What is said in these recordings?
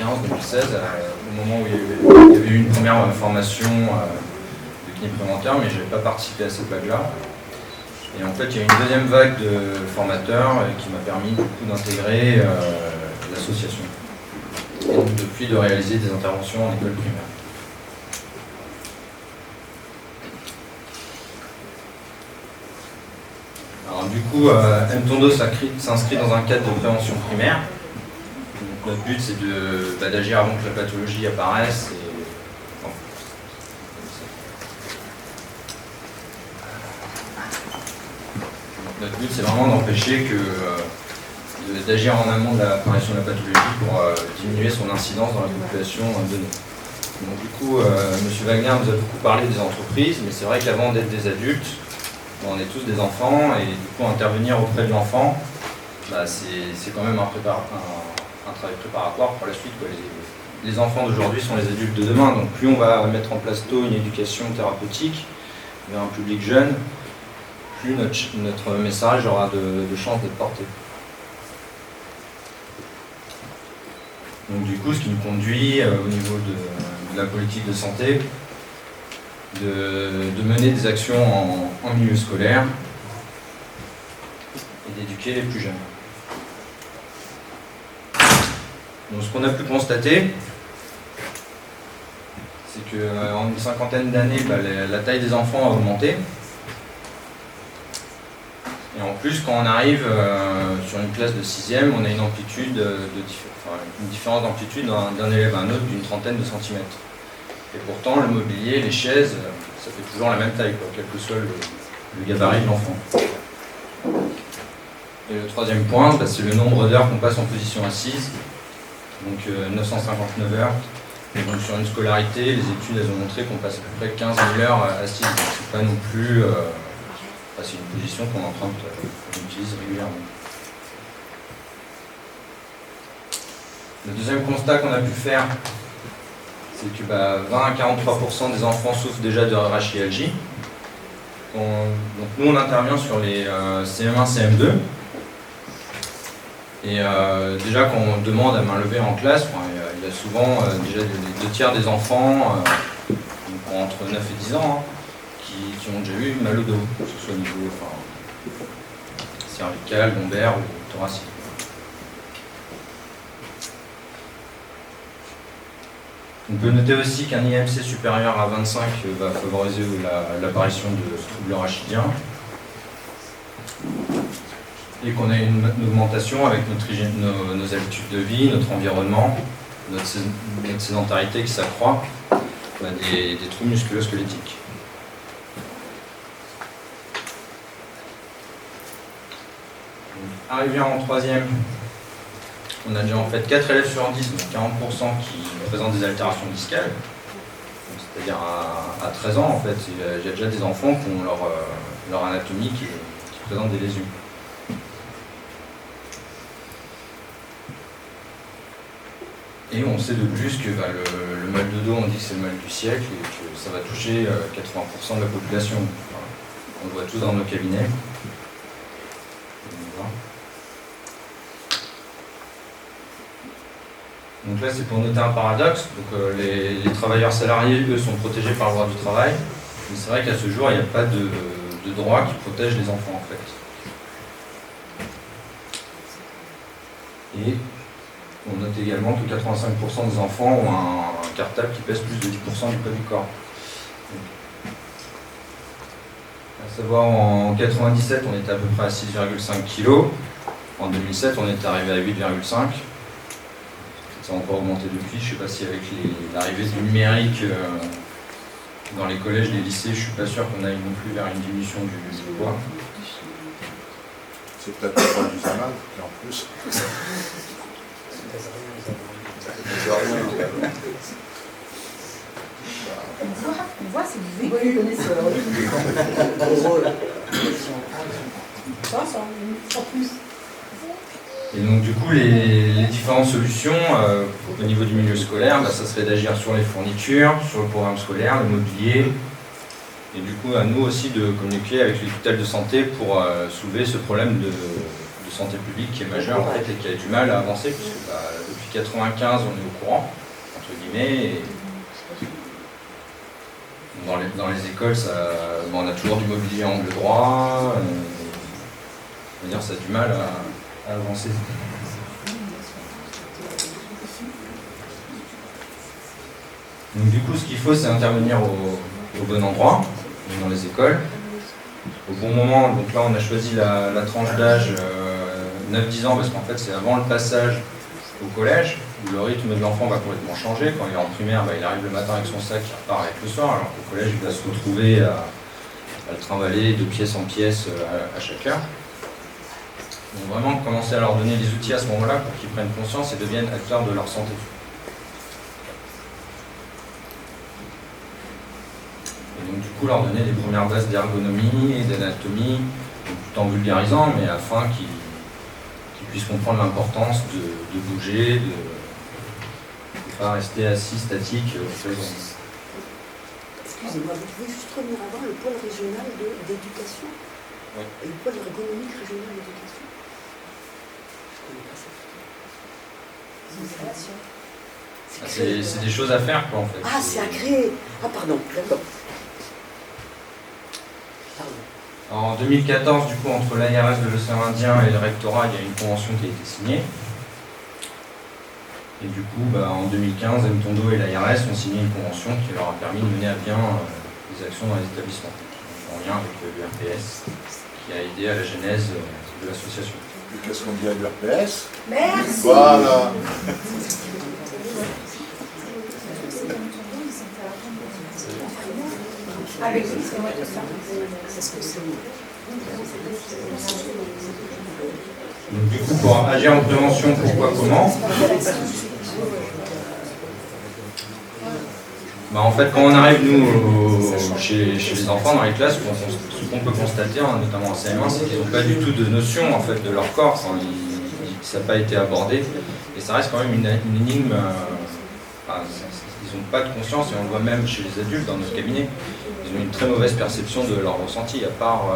2015-2016, au moment où il y avait eu une première formation de kiné préventeur, mais je n'avais pas participé à cette vague-là. Et en fait, il y a une deuxième vague de formateurs qui m'a permis du coup d'intégrer l'association. Et donc depuis de réaliser des interventions en école primaire. Alors du coup, M-Tondo s'inscrit dans un cadre de prévention primaire. Donc, notre but c'est d'agir avant que la pathologie apparaisse. Notre but c'est vraiment d'empêcher d'agir en amont de l'apparition de la pathologie pour diminuer son incidence dans la population donnée. Donc du coup, M. Wagner nous a beaucoup parlé des entreprises, mais c'est vrai qu'avant d'être des adultes, on est tous des enfants, et du coup intervenir auprès de l'enfant, c'est quand même un travail préparatoire pour la suite. Les enfants d'aujourd'hui sont les adultes de demain, donc plus on va mettre en place tôt une éducation thérapeutique vers un public jeune, plus notre message aura de chances d'être porté. Donc du coup, ce qui nous conduit au niveau de la politique de santé, de mener des actions en milieu scolaire et d'éduquer les plus jeunes. Donc ce qu'on a pu constater, c'est qu'en une cinquantaine d'années, la taille des enfants a augmenté. Et en plus, quand on arrive sur une classe de 6e, on a une amplitude une différence d'amplitude d'un élève à un autre d'une trentaine de centimètres. Et pourtant, le mobilier, les chaises, ça fait toujours la même taille, quel que soit le gabarit de l'enfant. Et le troisième point, c'est le nombre d'heures qu'on passe en position assise. Donc 959 heures. Et donc sur une scolarité, les études elles ont montré qu'on passe à peu près 15 000 heures assises. Donc c'est pas non plus... c'est une position qu'on utilise régulièrement. Le deuxième constat qu'on a pu faire, c'est que 20 à 43% des enfants souffrent déjà de rachidalgie. Donc nous on intervient sur les CM1, CM2. Et déjà quand on demande à main levée en classe, il y a souvent déjà les 2 tiers des enfants entre 9 et 10 ans qui ont déjà eu mal au dos, que ce soit au niveau cervical, lombaire ou thoracique. On peut noter aussi qu'un IMC supérieur à 25 va favoriser l'apparition de troubles rachidien et qu'on a une augmentation avec nos habitudes de vie, notre environnement, notre sédentarité qui s'accroît, des troubles musculo-squelettiques. Arrivé en 3e, on a déjà en fait 4 élèves sur 10, donc 40% qui présentent des altérations discales. C'est-à-dire à 13 ans, en fait, il y a déjà des enfants qui ont leur anatomie qui présente des lésions. Et on sait de plus que le mal de dos, on dit que c'est le mal du siècle et que ça va toucher 80% de la population. On le voit tous dans nos cabinets. Donc là, c'est pour noter un paradoxe. Donc, les travailleurs salariés, eux, sont protégés par le droit du travail. Mais c'est vrai qu'à ce jour, il n'y a pas de droit qui protège les enfants, en fait. Et on note également que 85% des enfants ont un cartable qui pèse plus de 10% du poids du corps. Donc, à savoir, en 97, on était à peu près à 6,5 kg. En 2007, on est arrivé à 8,5 kg. Ça a encore augmenté depuis, je ne sais pas si avec l'arrivée du numérique dans les collèges, les lycées, je ne suis pas sûr qu'on aille non plus vers une diminution du poids. C'est peut-être pas du mal, et en plus. On voit, c'est du vécu. Ça, en plus. Et donc du coup, les différentes solutions au niveau du milieu scolaire, ça serait d'agir sur les fournitures, sur le programme scolaire, le mobilier, et du coup à nous aussi de communiquer avec les tutelles de santé pour soulever ce problème de santé publique qui est majeur en fait, et qui a du mal à avancer, puisque depuis 1995 on est au courant, entre guillemets, et dans les écoles on a toujours du mobilier angle droit, on va dire ça a du mal à avancer. Donc du coup ce qu'il faut c'est intervenir au bon endroit, dans les écoles, au bon moment. Donc là on a choisi la tranche d'âge 9-10 ans parce qu'en fait c'est avant le passage au collège où le rythme de l'enfant va complètement changer. Quand il est en primaire, il arrive le matin avec son sac, il repart avec le soir, alors qu'au collège il va se retrouver à le trimballer de pièce en pièce à chaque heure. Donc vraiment commencer à leur donner les outils à ce moment-là pour qu'ils prennent conscience et deviennent acteurs de leur santé. Et donc du coup leur donner les premières bases d'ergonomie et d'anatomie, tout en vulgarisant, mais afin qu'ils puissent comprendre l'importance de bouger, de ne pas rester assis, statique. Excusez-moi, vous pouvez juste revenir avant le pôle régional d'éducation, oui. Et le pôle ergonomique régional d'éducation. Je ne connais pas ça. C'est des choses à faire, quoi, en fait. Ah, c'est à créer. Ah, pardon, d'accord. Alors, en 2014, du coup, entre l'ARS de l'océan Indien et le rectorat, il y a une convention qui a été signée. Et du coup, en 2015, Mtondo et l'ARS ont signé une convention qui leur a permis de mener à bien les actions dans les établissements, en lien avec l'URPS, qui a aidé à la genèse de l'association. Et qu'est-ce qu'on dit à l'URPS? Merci. Voilà. Avec vous, c'est moi tout ça. Donc, du coup, pour agir en prévention, pourquoi, comment? En fait, quand on arrive, nous, chez les enfants, dans les classes, ce qu'on peut constater, notamment en CM1, c'est qu'ils n'ont pas du tout de notion en fait, de leur corps, ça n'a pas été abordé, et ça reste quand même une énigme. Ils n'ont pas de conscience, et on le voit même chez les adultes, dans notre cabinet. Ils ont une très mauvaise perception de leur ressenti, à part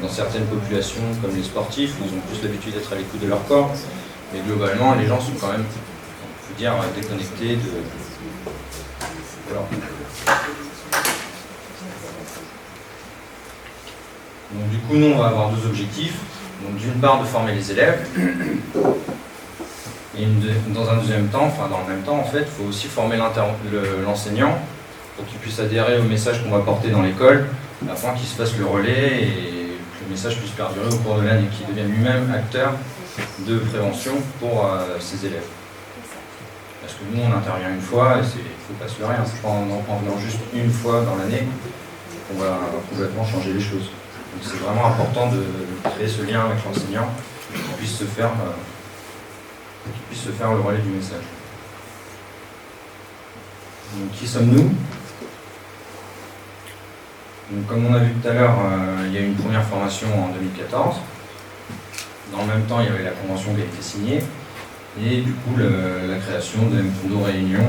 dans certaines populations, comme les sportifs, où ils ont plus l'habitude d'être à l'écoute de leur corps. Mais globalement, les gens sont quand même, on peut dire, déconnectés de... Voilà. Donc du coup, nous, on va avoir deux objectifs. Donc d'une part, de former les élèves, et dans un deuxième temps, enfin dans le même temps, en fait, il faut aussi former l'enseignant pour qu'il puisse adhérer au message qu'on va porter dans l'école, afin qu'il se fasse le relais et que le message puisse perdurer au cours de l'année, qu'il devienne lui-même acteur de prévention pour ses élèves. Parce que nous, on intervient une fois, et il ne faut pas se leurrer, c'est pas en venant juste une fois dans l'année qu'on va complètement changer les choses. Donc c'est vraiment important de créer ce lien avec l'enseignant pour qu'il puisse se faire le relais du message. Donc qui sommes-nous? Donc, comme on a vu tout à l'heure, il y a eu une première formation en 2014. Dans le même temps, il y avait la convention qui a été signée. Et du coup, la création de Mtondo Réunion,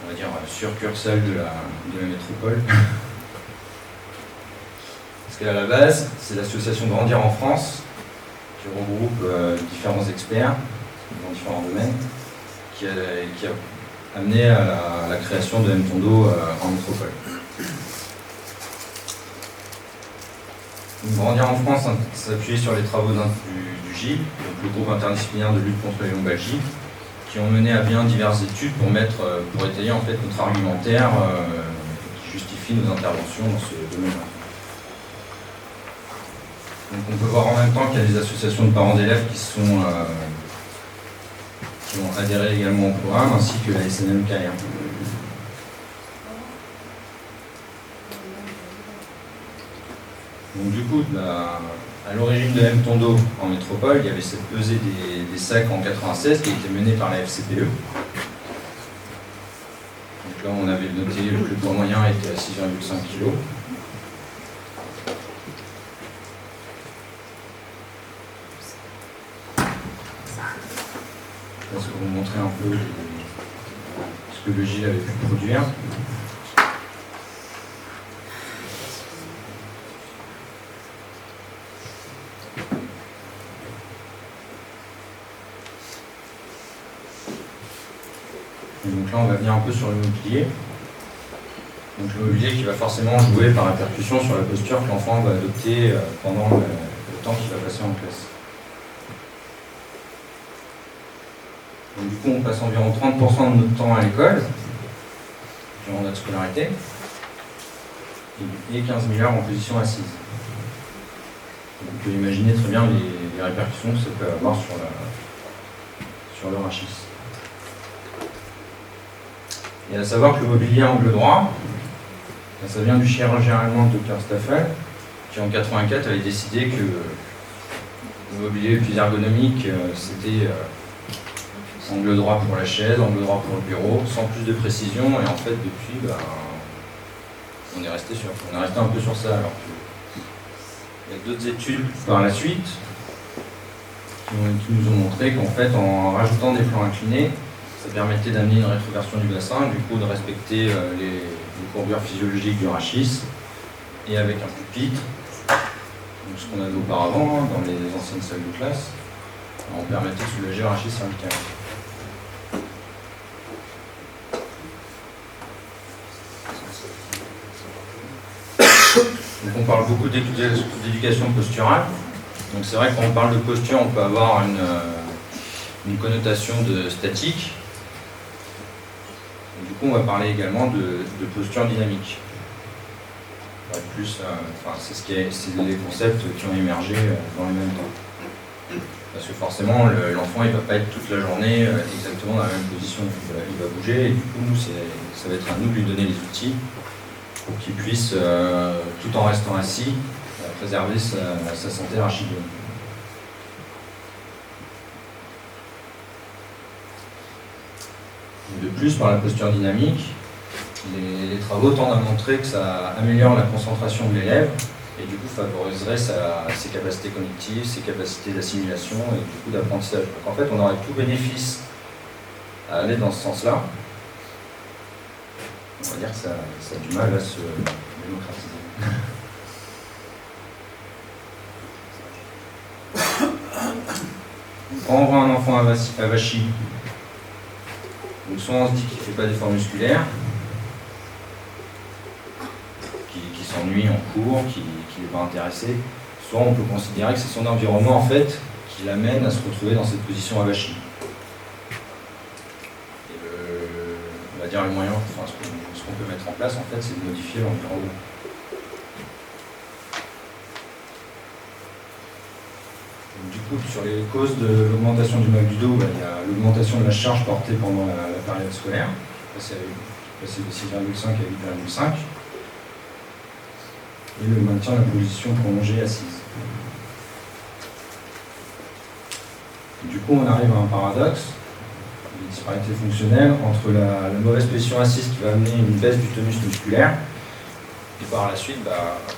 on va dire succursale de la métropole. Parce qu'à la base, c'est l'association Grandir en France, qui regroupe différents experts dans différents domaines, qui a amené à la création de Mtondo en métropole. Donc, Grandir en France s'appuie sur les travaux du GIL, donc le groupe interdisciplinaire de lutte contre les lombalgies, qui ont mené à bien diverses études pour étayer en fait notre argumentaire qui justifie nos interventions dans ce domaine-là. Donc on peut voir en même temps qu'il y a des associations de parents d'élèves qui ont adhéré également au programme, ainsi que la SNMKR. Donc du coup, à l'origine de Mtondo en métropole, il y avait cette pesée des sacs en 96 qui a été menée par la FCPE. Donc là, on avait noté le poids moyen était à 6,5 kg. Je vais vous montrer un peu ce que le GIL avait pu produire. Et donc là, on va venir un peu sur le mobilier. Donc le mobilier qui va forcément jouer par répercussion sur la posture que l'enfant va adopter pendant le temps qu'il va passer en classe. Donc, du coup, on passe environ 30% de notre temps à l'école, durant notre scolarité, et 15 000 heures en position assise. Donc, vous pouvez imaginer très bien les répercussions que ça peut avoir sur le rachis. Et à savoir que le mobilier angle droit, ça vient du chirurgien allemand Dr Staffel, qui en 1984 avait décidé que le mobilier le plus ergonomique, c'était angle droit pour la chaise, angle droit pour le bureau, sans plus de précision, et en fait depuis, on est resté un peu sur ça, alors qu'il y a d'autres études par la suite qui nous ont montré qu'en fait, en rajoutant des plans inclinés, ça permettait d'amener une rétroversion du bassin, du coup de respecter les courbures physiologiques du rachis, et avec un pupitre, donc ce qu'on avait auparavant dans les anciennes salles de classe, on permettait de soulager le rachis cervical. Donc on parle beaucoup d'éducation posturale. Donc c'est vrai que quand on parle de posture, on peut avoir une connotation de statique. Et du coup, on va parler également de posture dynamique. C'est les concepts qui ont émergé dans les mêmes temps. Parce que forcément, l'enfant il ne va pas être toute la journée exactement dans la même position. Il va bouger, et du coup, nous, ça va être à nous de lui donner les outils pour qu'il puisse, tout en restant assis, préserver sa santé rachidienne. De plus, par la posture dynamique, les travaux tendent à montrer que ça améliore la concentration de l'élève et du coup favoriserait ses capacités cognitives, ses capacités d'assimilation et du coup d'apprentissage. Donc en fait, on aurait tout bénéfice à aller dans ce sens-là. On va dire que ça a du mal à se démocratiser. Quand on voit un enfant avachi, donc soit on se dit qu'il ne fait pas d'efforts musculaires, qui s'ennuie en cours, qui n'est pas intéressé, soit on peut considérer que c'est son environnement en fait qui l'amène à se retrouver dans cette position avachie. Et on va dire le moyen, ce qu'on peut mettre en place en fait, c'est de modifier l'environnement. Du coup, sur les causes de l'augmentation du mal du dos, il y a l'augmentation de la charge portée pendant la période scolaire, passer de 6,5 à 8,5, et le maintien de la position prolongée assise. Et du coup, on arrive à un paradoxe, une disparité fonctionnelle entre la mauvaise position assise qui va amener une baisse du tonus musculaire, et par la suite,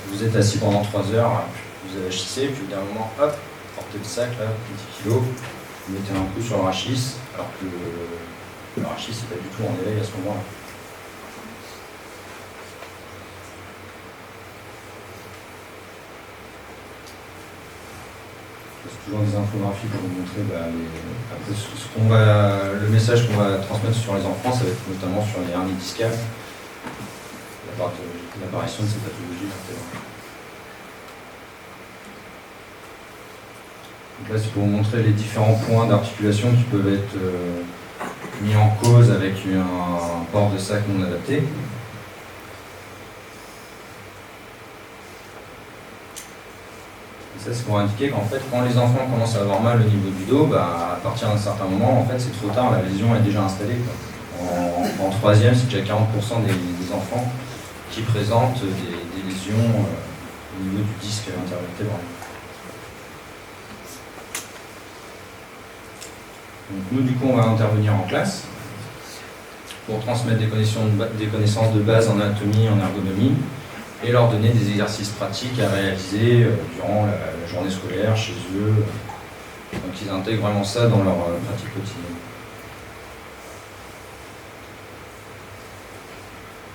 vous êtes assis pendant 3 heures, vous avachissez, puis d'un moment, hop, portez le sac, là, 10 kg, vous mettez un coup sur le rachis, alors que le rachis n'est pas du tout en éveil à ce moment-là. C'est toujours des infographies pour vous montrer après, le message qu'on va transmettre sur les enfants, ça va être notamment sur les hernies discales, l'apparition de ces pathologies vertébrales. Donc là, c'est pour vous montrer les différents points d'articulation qui peuvent être mis en cause avec un port de sac non adapté. Et ça, c'est pour indiquer qu'en fait, quand les enfants commencent à avoir mal au niveau du dos, à partir d'un certain moment, en fait, c'est trop tard, la lésion est déjà installée. En 3e, c'est déjà 40% des enfants qui présentent des lésions au niveau du disque intervertébral. Donc nous, du coup, on va intervenir en classe pour transmettre des connaissances de base en anatomie, en ergonomie, et leur donner des exercices pratiques à réaliser durant la journée scolaire, chez eux. Donc ils intègrent vraiment ça dans leur pratique quotidienne.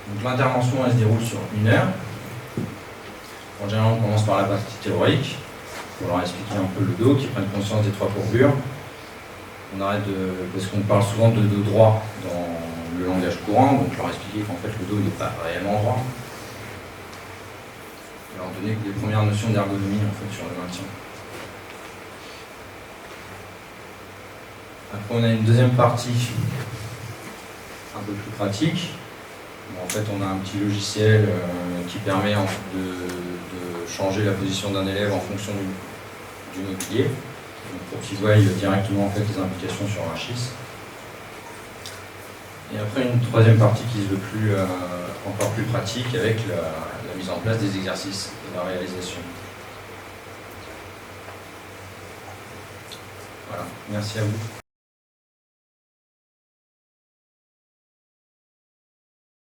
Donc l'intervention, elle se déroule sur 1 heure. En général, on commence par la partie théorique, pour leur expliquer un peu le dos, qu'ils prennent conscience des 3 courbures. On arrête parce qu'on parle souvent de dos droit le langage courant, donc leur expliquer qu'en fait le dos n'est pas réellement droit. Et leur donner les premières notions d'ergonomie en fait sur le maintien. Après on a une deuxième partie un peu plus pratique. En fait on a un petit logiciel qui permet de changer la position d'un élève en fonction du mobilier, donc pour qu'il voie directement en fait, les implications sur un schiste. Et après une troisième partie qui se veut encore plus pratique avec la mise en place des exercices et la réalisation. Voilà, merci à vous.